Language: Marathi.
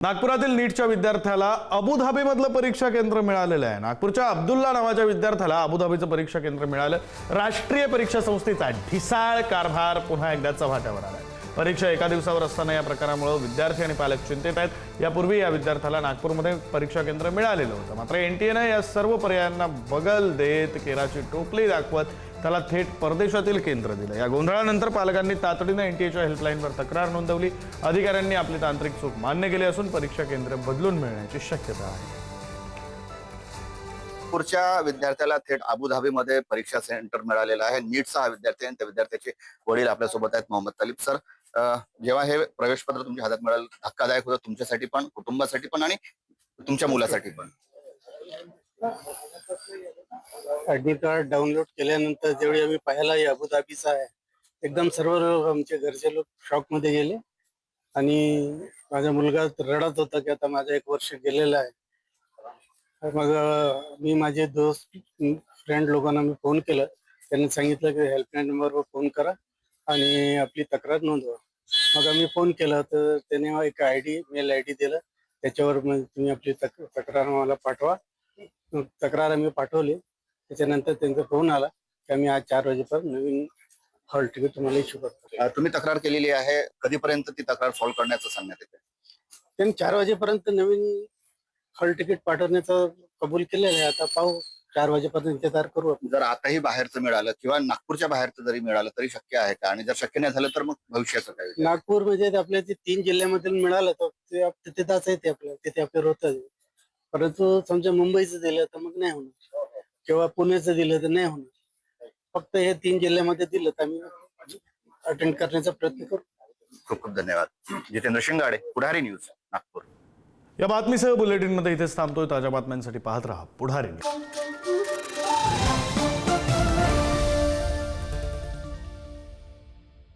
नागपुरातील नीटच्या विद्यार्थ्याला अबुधाबीमधलं परीक्षा केंद्र मिळालेलं आहे। नागपूरच्या अब्दुल्ला नावाच्या विद्यार्थ्याला अबुधाबीचं परीक्षा केंद्र मिळालं। राष्ट्रीय परीक्षा संस्थेचा ढिसाळ कारभार पुन्हा एकदा चव्हाट्यावर आलाय। परीक्षा एका दिवसावर असताना या प्रकारामुळे विद्यार्थी आणि पालक चिंतेत आहेत। यापूर्वी या विद्यार्थ्याला नागपूरमध्ये परीक्षा केंद्र मिळालेलं होतं, मात्र एनटीएने या सर्व पर्यायांना बगल देत केराची टोपली दाखवत त्याला थेट परदेशातील केंद्र दिलं। या गोंधळानंतर पालकांनी तातडीने एनटीएच्या हेल्पलाईनवर तक्रार नोंदवली। अधिकाऱ्यांनी आपली तांत्रिक चूक मान्य केली असून परीक्षा केंद्र बदलून मिळण्याची शक्यता आहे। नागपूरच्या विद्यार्थ्याला थेट अबुधाबीमध्ये परीक्षा सेंटर मिळालेलं आहे। नीटचा हा विद्यार्थी आणि त्या विद्यार्थ्याचे वडील आपल्यासोबत आहेत, मोहम्मद तालिब सर। जेव्हा हे प्रवेश पत्र तुमच्या हातात मिळालं, धक्कादायक होतं तुमच्यासाठी पण, कुटुंबासाठी पण आणि तुमच्या मुलासाठी पण। ऍडमिट कार्ड डाउनलोड केल्यानंतर जेवढी आम्ही पाहायला अबुधाबीचा आहे, एकदम सर्व आमचे घरचे लोक शॉक मध्ये गेले आणि माझा मुलगा रडत होता की आता माझं 1 वर्ष गेलेलं आहे। मग मी माझे दोस्त फ्रेंड लोकांना मी फोन केला, त्यांनी सांगितलं की हेल्पलाईन नंबरवर फोन करा आणि आपली तक्रार नोंदवा। मग आम्ही फोन केला तर त्याने एक मेल आयडी दिला, त्याच्यावर मग तुम्ही आपली तक्रार मला पाठवा। तक्रार आम्ही पाठवली, त्याच्यानंतर त्यांचा फोन आला की आम्ही आज 4 वाजेपर्यंत नवीन हॉल तिकीट तुम्हाला इश्यू करतो। तुम्ही तक्रार केलेली आहे, कधीपर्यंत ती तक्रार सॉल्व्ह करण्याचं सांगण्यात येते? त्यांनी 4 वाजेपर्यंत नवीन हॉल तिकीट पाठवण्याचं कबूल केलेलं आहे। आता पाहू, 4 वाजेपर्यंत इंतजार करू आपण। जर आताही बाहेरचं मिळालं किंवा नागपूरच्या बाहेरचं जरी मिळालं तरी शक्य आहे का? आणि जर शक्य नाही झालं तर मग भविष्याचं काय? नागपूर म्हणजे आपल्या 3 जिल्ह्यामधून मिळालं तर ते तिथेच आहे, ते आपलं तिथे आपलं होतं। परंतु समजा मुंबईचं दिलं तर मग नाही होणार, किंवा पुण्याचं दिलं तर नाही होणार। फक्त हे 3 जिल्ह्यामध्ये दिलं तर आम्ही अटेंड करण्याचा प्रयत्न करू। खूप खूप धन्यवाद। जितेंद्र शिंगाडे, पुढारी न्यूज, नागपूर। या बातमीसह बुलेटिनमध्ये इथेच थांबतोय। ताज्या बातम्यांसाठी पाहत रहा पुढारी न्यूज।